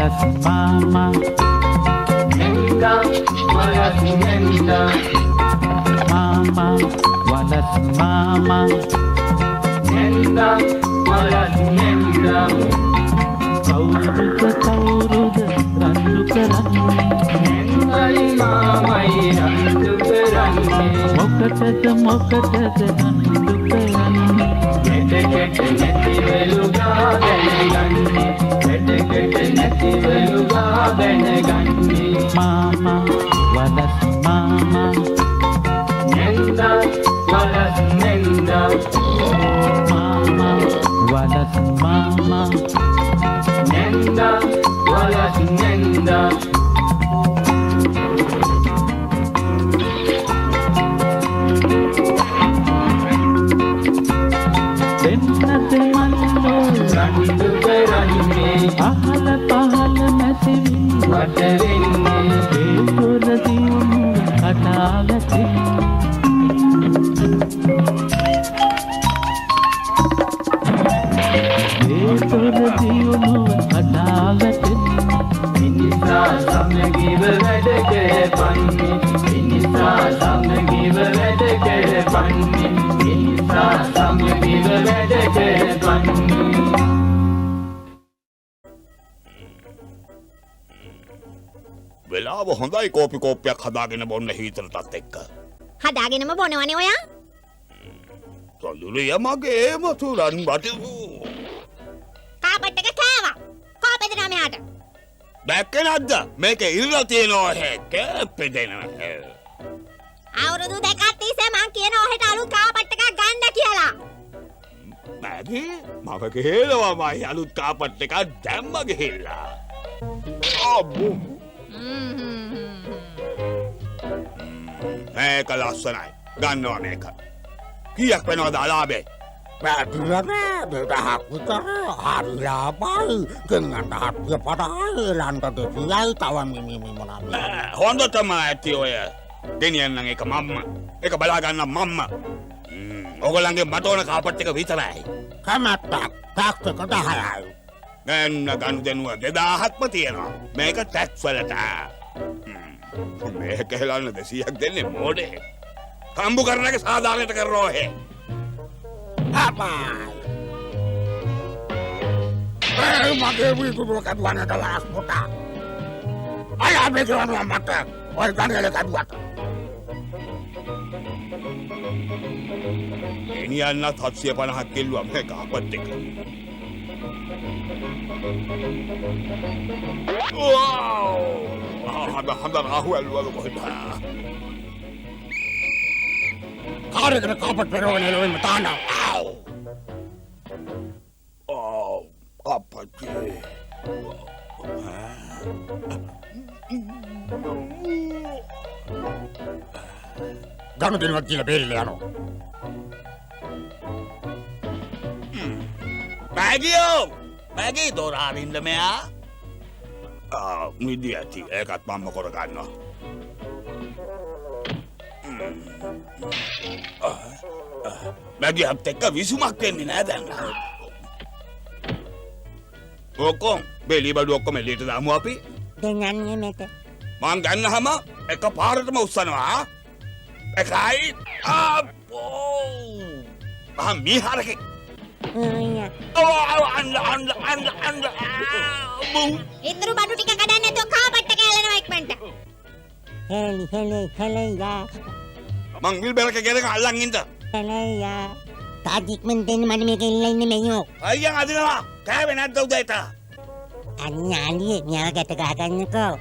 walas mama. Nenda, walas nenda. Mama, walas mama. Nenda, walas nenda. Kauruda randu karanne. Nendai mamai randu karanne. Mokatada randu karanne. Gedegede neti veluga beneganne. Gedegede neti veluga beneganne. Mama, walas mama. Nenda, walas nenda. Mama, walas mama. Nenda, walas nenda. Dennate mallo Randu karanne. ahala pahala නැතිවි වට වෙන්නේ. ඒ පුරදියුණු කටාවැටි ඒ පුරදියුණු කටාවැටි මිනිසා සමගිව වැඩ කරපන්නේ. මිනිසා සමගිව වැඩ කරපන්නේ. මිනිසා සමගිව වැඩ කරපන්නේ. වෙලාව හොඳයි කෝපි කෝප්පයක් හදාගෙන බොන්න හීතරටත් එක්ක. හදාගෙනම බොනවනේ ඔයා. සඳුලිය මගේ මතුරන් බටු. කාපට් එක කෑවා. කෝපෙද නමයාට. දැක්කේ නැද්ද? මේක ඉරලා තියෙනවා කැප්පෙදෙනවා. අවුරුදු දෙකක් තිස්සේ මං කියන ඔහෙට අලුත් කාපට් එකක් ගන්න කියලා. මැගී මම ගහනවා මයි අලුත් කාපට් එකක් දැම්ම ගිහිල්ලා. අබ්බු මේක ලස්සනයි. ගන්නවා මේක. කීයක් වෙනවද අලාභේ? හොඳටම ඇති ඔය. ගෙනියන්නම් එක මම්ම. එක බලාගන්න මම්ම. ඔගොල්ලන්ගේ මට ඕන කාපට් එක විතරයි. කැමැත්තක් ටැක්ස් එකට 10යි. ගන්න ගනුදෙනුව 2000ක්ම තියෙනවා. මේක ටැක්ස් වලට. මේක හෙලන්න 200ක් දෙන්නේ මොඩේ. කම්බු කරන එක සාධාරණයට කරනවා හේ. මගේ වීදුරුව කඩුවන්නට වරස් පුතා. අයා බෙදවනවා මට. ඔය ගණේල කඩුවට. ගෙනියන්නත් 750ක් කෙල්ලුවා මේ කාපට් එක. හඳ රාහුවල් වල කොහෙද? කාරේකට කාපට් පෙරවගෙන එළවෙන්න තානවා. අපච්චි. ගනුදෙනුවක් කියලා බේරිලා යනවා. මැගියෝ! මැගී දොර අරින්න මෙයා. මිදි ඇති. ඒකත් මම්ම කරගන්නවා. මැගියත් එක්ක විසුමක් වෙන්නේ නෑ දැන්. ඔක්කොම බෙලි බඩු ඔක්කොම එළියට දාමු අපි. දැන් යන්නේ මෙත. මං ගන්නහම එක පාරටම උස්සනවා. එකයි අපෝ මීහරකේ ඉතුරු බඩු ටික කඩන්න නැතුව කාපට් එක ඇලෙනවා ඉක්මනට. හෙලි යා. මං විල් බැලක ගෙදක අල්ලන් ඉන්න. යා. තාජික්මන් දෙන්න මට මේක ඉල්ලා ඉන්නේ මෙයෝ. අයියන් අදිනවා. කෑවේ නැද්ද උදේට? අනියාලියේ මෙයාව ගැට ගහගන්නකෝ.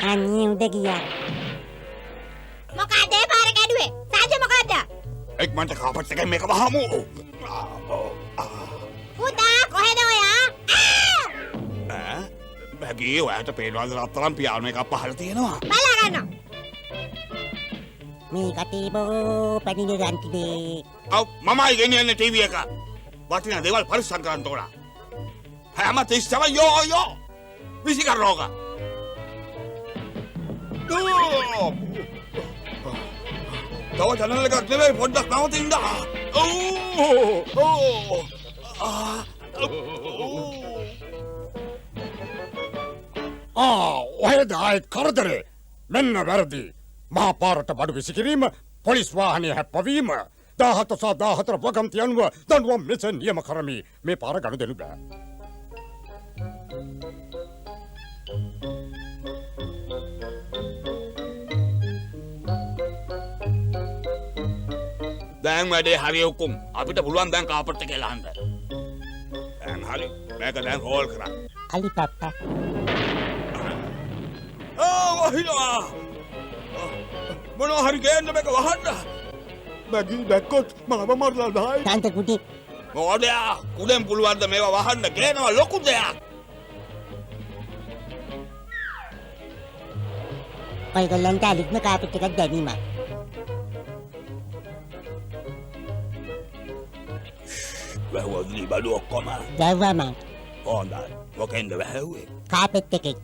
අනිය උද ගියා. මොකද ඒ පාර කැඩුවේ? සාජ මොකද්ද? එක්මන්ට කාපට් එකෙන් මේක වහමු. පුතා කොහෙද ඔයා? බැගී ඔයාට පේනවාද රත්තරන් පියානෝ එකක් පහළ තියෙනවා. බලා ගන්නවා. මේක තිබෝ පණිවිඩ ගන්තිනේ. ඔව් මමයි ගෙනියන්නේ ටීවී එක. වටිනා දේවල් පරිස්සම් කරන්න ඕන. හැම තිස්සම යෝ විසිකරනෝක. තව ජනල් එකක් නෙවෙයි පොඩ්ඩක් නවතින්න. ඔහෙද ආයි කරදරේ. මෙන්න වැරදි. මහා පාරට බඩු විසිකිරීම, පොලිස් වාහනය හැප්පවීම, 17 සහ 14 වගන්ති අනුව දඬුවම් මෙස නියම කරමි. මේ පාර ගනුදෙනු බෑ. දැන් වැඩේ හරි ඔක්කොම අපිට පුළුවන් දැන් කාපට් එකේ ලාන්න. දැන් හරි මේක දැන් රෝල් කරා. අලි පප්පා වහිනවා. මොනවා හරි ගේන්න මේක වහන්න. මගී දැක්කොත් මම මරලා දායි. තන්ත කුටි මොඩයා කුඩෙන් පුළුවන් ද මේවා වහන්න ගේනවා ලොකු දෙයක්. ඔයගොල්ලන්ට අලුත්ම කාපට් එකක් දැනීමක්. වැහුවදලි බඩු ඔක්කොම. දැව්වා මං හොඳයි. මොකෙන්ද වැහුවේ? කාපට් එකෙන්.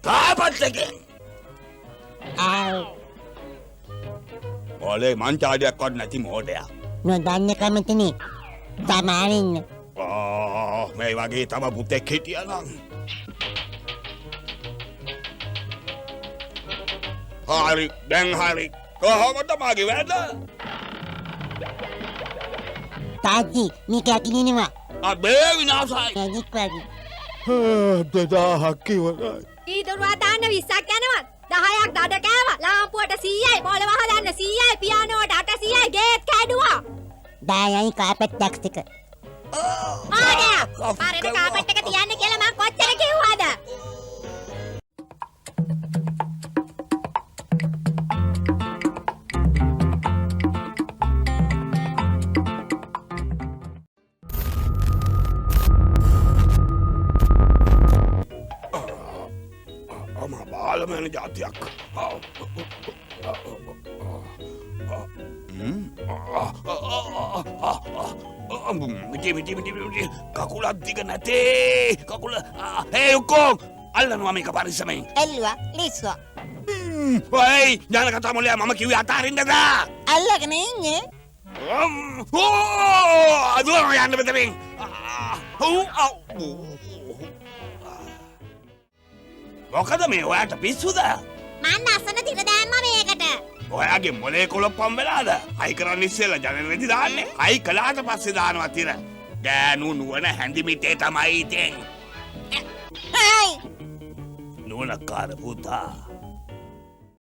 කාපට් එකෙන්. ආව් ඔලේ මංචාඩයක්වත් නැති මෝඩයා. නොදන්න කමතනේ සමාවෙන්න. මේ වගේ තම පුතෙක් හිටියනම්. හරි දැන් හරි කොහොමද මගේ වැඩ? තාත්ති මේක ඇකිලිනවා. අබේ විනාසයි. ඇනික් වගේ. 2000ක් කිව්වයි. ඊදුරුවා දාන්න 20ක් යනවා. 10ක් දඩ කෑවා. ලාම්පුවට 100යි, පොළ වහලන්න 100යි, පියානෝවට 800යි, ගේට් කැඩුවා. දායයි කාපට් ටැක්ස් එක. ආඩයා පාරේ කාපට් එක තියන්න කියලා මං කොච්චර කිව්වද? අමා බාලමන ජාතියක්. මිටි කකුලක් දිග නැතේ. කකුල හේ උකෝ අල්ලනවා මේක පරිස්සමෙන්. එල්ලුවා ලිස්වා. ඔයි ඥාන කතා මොලයා මම කිව්වේ අතාරින්නද? අල්ලගෙන ඉන්නේ. අදුව යන්න බෙදමින්. මොකද මේ ඔයාට පිස්සුද? මං අසන තිර දැම්ම මේකට. ඔයාගේ මොලේ කොලොප්පම් වෙලාද? අයි කරන්න ඉස්සෙල්ලා ජනෙල් රෙදි දාන්නේ. අයි කළාට පස්සේ දානවා තිර. ගෑනු නුවණ හැඳිමිටේ තමයි ඉතින්. හයි නුවණකාර පුතා.